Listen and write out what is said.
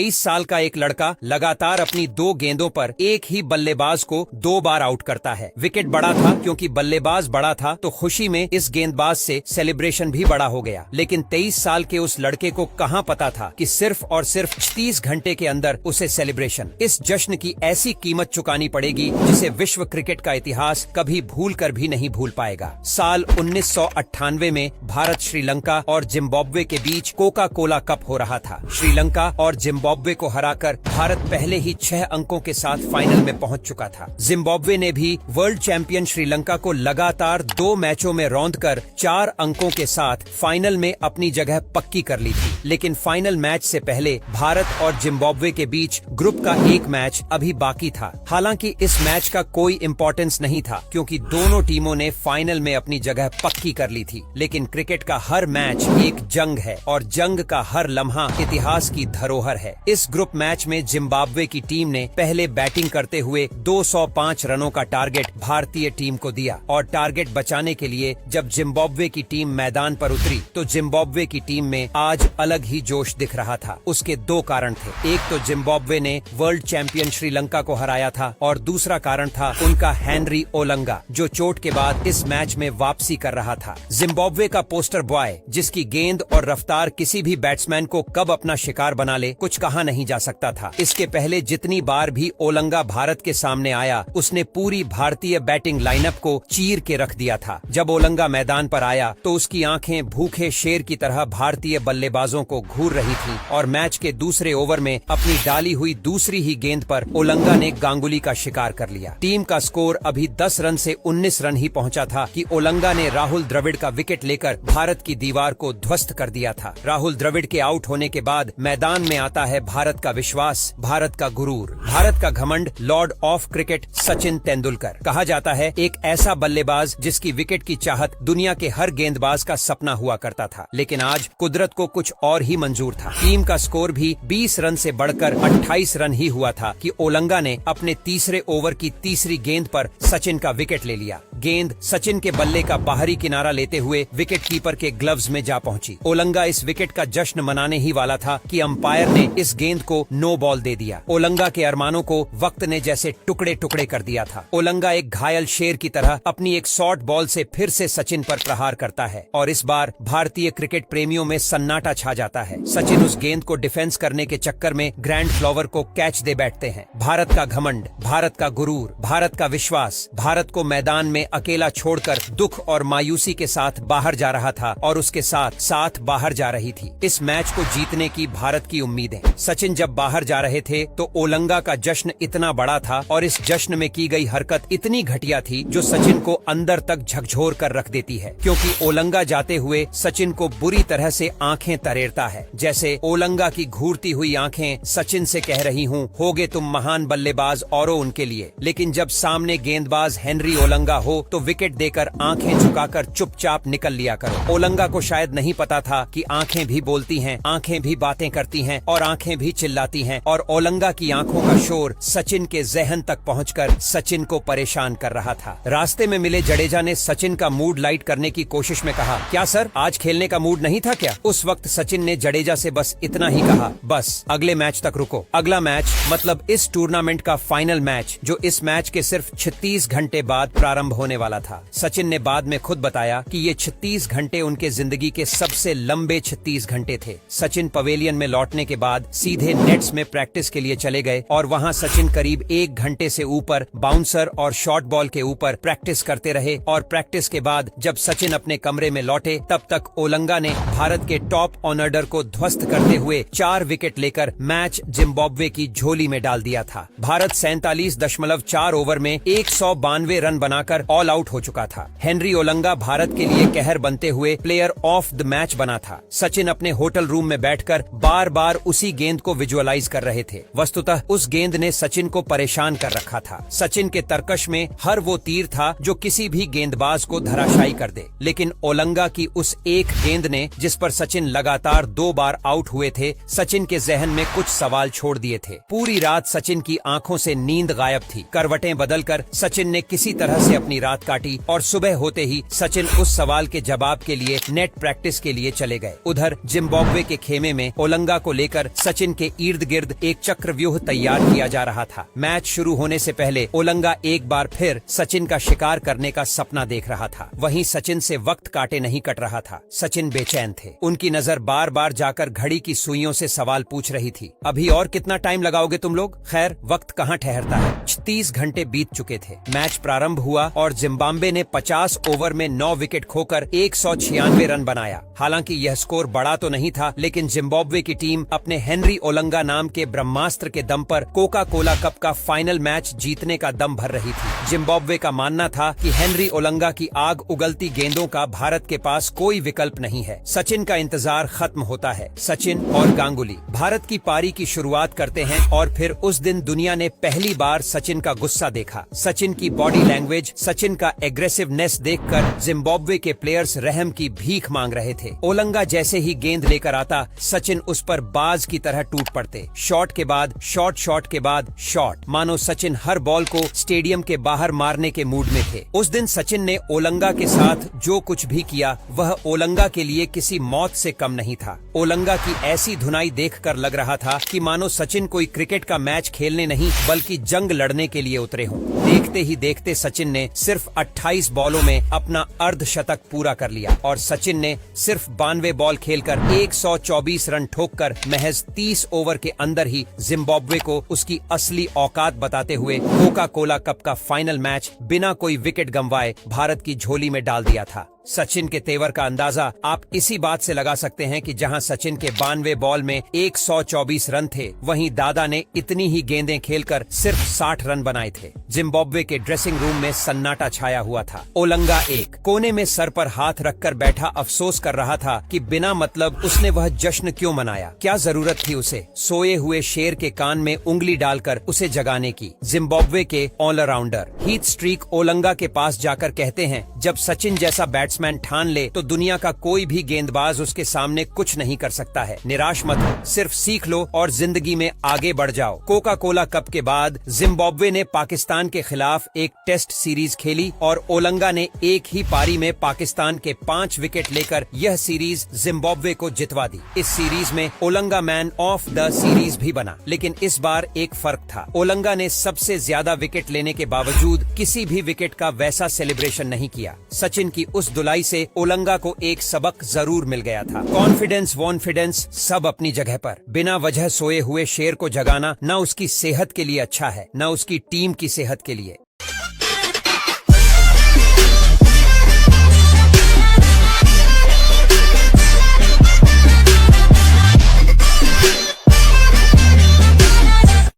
23 साल का एक लड़का लगातार अपनी 2 गेंदों पर एक ही बल्लेबाज को 2 बार आउट करता है। विकेट बड़ा था क्योंकि बल्लेबाज बड़ा था, तो खुशी में इस गेंदबाज से सेलिब्रेशन भी बड़ा हो गया। लेकिन 23 साल के उस लड़के को कहां पता था कि सिर्फ और सिर्फ 30 घंटे के अंदर उसे सेलिब्रेशन, इस जश्न की ऐसी कीमत चुकानी पड़ेगी जिसे विश्व क्रिकेट का इतिहास कभी भूल कर भी नहीं भूल पाएगा। साल 1998 में भारत श्रीलंका और जिम्बाब्वे के बीच कोका कोला कप हो रहा था। श्रीलंका और जिम्बाब्वे को हराकर भारत पहले ही 6 अंकों के साथ फाइनल में पहुंच चुका था। जिम्बाब्वे ने भी वर्ल्ड चैंपियन श्रीलंका को लगातार 2 मैचों में रौंदकर 4 अंकों के साथ फाइनल में अपनी जगह पक्की कर ली थी। लेकिन फाइनल मैच से पहले भारत और जिम्बाब्वे के बीच ग्रुप का एक मैच अभी बाकी था। हालांकि इस मैच का कोई इम्पोर्टेंस नहीं था क्योंकि दोनों टीमों ने फाइनल में अपनी जगह पक्की कर ली थी। लेकिन क्रिकेट का हर मैच एक जंग है और जंग का हर लम्हा इतिहास की धरोहर है। इस ग्रुप मैच में जिम्बाब्वे की टीम ने पहले बैटिंग करते हुए 205 रनों का टारगेट भारतीय टीम को दिया और टारगेट बचाने के लिए जब जिम्बाब्वे की टीम मैदान पर उतरी तो जिम्बाब्वे की टीम में आज अलग ही जोश दिख रहा था। उसके 2 कारण थे। एक तो जिम्बाब्वे ने वर्ल्ड चैंपियन श्रीलंका को हराया था और दूसरा कारण था उनका हेनरी ओलंगा, जो चोट के बाद इस मैच में वापसी कर रहा था। जिम्बाब्वे का पोस्टर बॉय, जिसकी गेंद और रफ्तार किसी भी बैट्समैन को कब अपना शिकार बना ले कुछ कहा नहीं जा सकता था। इसके पहले जितनी बार भी ओलंगा भारत के सामने आया उसने पूरी भारतीय बैटिंग लाइनअप को चीर के रख दिया था। जब ओलंगा मैदान पर आया तो उसकी आंखें भूखे शेर की तरह भारतीय बल्लेबाजों को घूर रही थीं और मैच के दूसरे ओवर में अपनी डाली हुई दूसरी ही गेंद पर ओलंगा ने गांगुली का शिकार कर लिया। टीम का स्कोर अभी 10 रन से 19 रन ही पहुंचा था कि ओलंगा ने राहुल द्रविड़ का विकेट लेकर भारत की दीवार को ध्वस्त कर दिया था। राहुल द्रविड़ के आउट होने के बाद मैदान में आता है भारत का विश्वास, भारत का गुरूर, भारत का घमंड, Lord of cricket Sachin Tendulkar. कहा जाता है एक ऐसा बल्लेबाज जिसकी विकेट की चाहत दुनिया के हर गेंदबाज का सपना हुआ करता था। लेकिन आज कुदरत को कुछ और ही मंजूर था। टीम का स्कोर भी 20 रन से बढ़कर 28 रन ही हुआ था कि ओलंगा ने अपने तीसरे ओवर की तीसरी गेंद पर सचिन का विकेट ले लिया। गेंद सचिन के बल्ले का बाहरी किनारा लेते हुए विकेट कीपर के ग्लव्स में जा पहुंची। ओलंगा इस विकेट का जश्न मनाने ही वाला था कि अंपायर ने इस गेंद को नो बॉल दे दिया। ओलंगा के अरमानों को वक्त ने जैसे टुकड़े टुकड़े कर दिया था। ओलंगा एक घायल शेर की तरह अपनी एक शॉर्ट बॉल से फिर से सचिन पर प्रहार करता है और इस बार भारतीय क्रिकेट प्रेमियों में सन्नाटा छा जाता है। सचिन उस गेंद को डिफेंस करने के चक्कर में ग्रैंड फ्लावर को कैच दे बैठते हैं। भारत का घमंड, भारत का गुरूर, भारत का विश्वास भारत को मैदान में अकेला छोड़कर दुख और मायूसी के साथ बाहर जा रहा था और उसके साथ साथ बाहर जा रही थी इस मैच को जीतने की भारत की उम्मीदें। सचिन जब बाहर जा रहे थे तो ओलंगा का जश्न इतना बड़ा था और इस जश्न में की गई हरकत इतनी घटिया थी जो सचिन को अंदर तक झकझोर कर रख देती है, क्योंकि ओलंगा जाते हुए सचिन को बुरी तरह से आंखें तरेरता है। जैसे ओलंगा की घूरती हुई आंखें सचिन से कह रही हूँ, होगे तुम महान बल्लेबाज औरों उनके लिए, लेकिन जब सामने गेंदबाज हेनरी ओलंगा हो तो विकेट देकर आंखें झुकाकर चुपचाप निकल लिया करो। ओलंगा को शायद नहीं पता था कि आंखें भी बोलती हैं, आंखें भी बातें करती हैं और आंखें भी चिल्लाती हैं और ओलंगा की आंखों का शोर सचिन के जहन तक पहुंचकर सचिन को परेशान कर रहा था। रास्ते में मिले जडेजा ने सचिन का मूड लाइट करने की कोशिश में कहा, क्या सर आज खेलने का मूड नहीं था क्या? उस वक्त सचिन ने जडेजा से बस इतना ही कहा, बस अगले मैच तक रुको। अगला मैच मतलब इस टूर्नामेंट का फाइनल मैच जो इस मैच के सिर्फ 36 घंटे बाद प्रारंभ होने वाला था। सचिन ने बाद में खुद बताया कि ये 36 घंटे उनके जिंदगी के सबसे लंबे 36 घंटे थे। सचिन पवेलियन में लौटने के बाद सीधे नेट्स में प्रैक्टिस के लिए चले गए और वहां सचिन करीब 1 घंटे से ऊपर बाउंसर और शॉर्ट बॉल के ऊपर प्रैक्टिस करते रहे और प्रैक्टिस के बाद जब सचिन अपने कमरे में लौटे तब तक ओलंगा ने भारत के टॉप ऑर्डर को ध्वस्त करते हुए 4 विकेट लेकर मैच जिम्बाब्वे की झोली में डाल दिया था। भारत 47.4 ओवर में 192 रन बनाकर ऑल आउट हो चुका था। हेनरी ओलंगा भारत के लिए कहर बनते हुए प्लेयर ऑफ द मैच बना था। सचिन अपने होटल रूम में बैठकर बार बार उसी गेंद को विजुअलाइज कर रहे थे। वस्तुतः उस गेंद ने सचिन को परेशान कर रखा था। सचिन के तरकश में हर वो तीर था जो किसी भी गेंदबाज को धराशायी कर दे, लेकिन ओलंगा की उस एक गेंद ने, जिस पर सचिन लगातार 2 बार आउट हुए थे, सचिन के जहन में कुछ सवाल छोड़ दिए थे। पूरी रात सचिन की आंखों से नींद गायब थी। करवटें बदलकर सचिन ने किसी तरह से अपनी रात काटी और सुबह होते ही सचिन उस सवाल के जवाब के लिए नेट प्रैक्टिस के लिए चले गए। उधर जिम्बाब्वे के खेमे में ओलंगा को लेकर सचिन के इर्द गिर्द एक चक्रव्यूह तैयार किया जा रहा था। मैच शुरू होने से पहले ओलंगा एक बार फिर सचिन का शिकार करने का सपना देख रहा था। वहीं सचिन से वक्त काटे नहीं कट रहा था। सचिन बेचैन थे। उनकी नजर बार बार जाकर घड़ी की सुइयों से सवाल पूछ रही थी, अभी और कितना टाइम लगाओगे तुम लोग? खैर, वक्त कहाँ ठहरता है। 30 घंटे बीत चुके थे। मैच प्रारंभ हुआ और जिम्बाब्वे ने 50 ओवर में 9 विकेट खोकर 196 रन बनाया। हालांकि यह स्कोर बड़ा तो नहीं था, लेकिन जिम्बाब्वे की टीम अपने हेनरी ओलंगा नाम के ब्रह्मास्त्र के दम पर कोका कोला कप का फाइनल मैच जीतने का दम भर रही थी। जिम्बाब्वे का मानना था कि हेनरी ओलंगा की आग उगलती गेंदों का भारत के पास कोई विकल्प नहीं है। सचिन का इंतजार खत्म होता है। सचिन और गांगुली भारत की पारी की शुरुआत करते हैं और फिर उस दिन दुनिया ने पहली बार सचिन का गुस्सा देखा। सचिन की बॉडी लैंग्वेज, सचिन का एग्रेसिवनेस देखकर जिम्बाब्वे के प्लेयर्स रहम की भीख मांग रहे थे। ओलंगा जैसे ही गेंद लेकर आता, सचिन उस पर बाज की तरह टूट पड़ते। शॉट के बाद शॉट, शॉट के बाद शॉट, मानो सचिन हर बॉल को स्टेडियम के बाहर मारने के मूड में थे। उस दिन सचिन ने ओलंगा के साथ जो कुछ भी किया वह ओलंगा के लिए किसी मौत से कम नहीं था। ओलंगा की ऐसी धुनाई देखकर लग रहा था कि मानो सचिन कोई क्रिकेट का मैच खेलने नहीं बल्कि जंग लड़ने के लिए उतरे हों। देखते ही देखते सचिन ने सिर्फ 28 बॉलों में अपना अर्धशतक पूरा कर लिया और सचिन ने सिर्फ 92 बॉल खेलकर 124 रन ठोककर महज 30 ओवर के अंदर ही जिम्बाब्वे को उसकी असली औकात बताते हुए कोका कोला कप का फाइनल मैच बिना कोई विकेट गंवाए भारत की झोली में डाल दिया था। सचिन के तेवर का अंदाजा आप इसी बात से लगा सकते हैं कि जहां सचिन के 92 बॉल में 124 रन थे, वहीं दादा ने इतनी ही गेंदें खेलकर सिर्फ 60 रन बनाए थे। जिम्बाब्वे के ड्रेसिंग रूम में सन्नाटा छाया हुआ था। ओलंगा एक कोने में सर पर हाथ रखकर बैठा अफसोस कर रहा था कि बिना मतलब उसने वह जश्न क्यों मनाया। क्या जरूरत थी उसे सोए हुए शेर के कान में उंगली डालकर उसे जगाने की। जिम्बाब्वे के ऑलराउंडर हीथ स्ट्रीक ओलंगा के पास जाकर कहते हैं, जब सचिन जैसा बैट्समैन ठान ले तो दुनिया का कोई भी गेंदबाज उसके सामने कुछ नहीं कर सकता है। निराश मत हो, सिर्फ सीख लो और जिंदगी में आगे बढ़ जाओ। कोका कोला कप के बाद जिम्बाब्वे ने पाकिस्तान के खिलाफ एक टेस्ट सीरीज खेली और ओलंगा ने एक ही पारी में पाकिस्तान के 5 विकेट लेकर यह सीरीज जिम्बाब्वे को जितवा दी। इस सीरीज में Olonga man of the series भी बना, लेकिन इस बार एक फर्क था। ओलंगा ने सबसे ज्यादा विकेट लेने के बावजूद किसी भी विकेट का वैसा सेलिब्रेशन नहीं किया। सचिन की उस धुलाई से ओलंगा को एक सबक जरूर मिल गया था। कॉन्फिडेंस वॉन्फिडेंस सब अपनी जगह पर। बिना वजह सोए हुए शेर को जगाना न उसकी सेहत के लिए अच्छा है, न उसकी टीम की सेहत के लिए।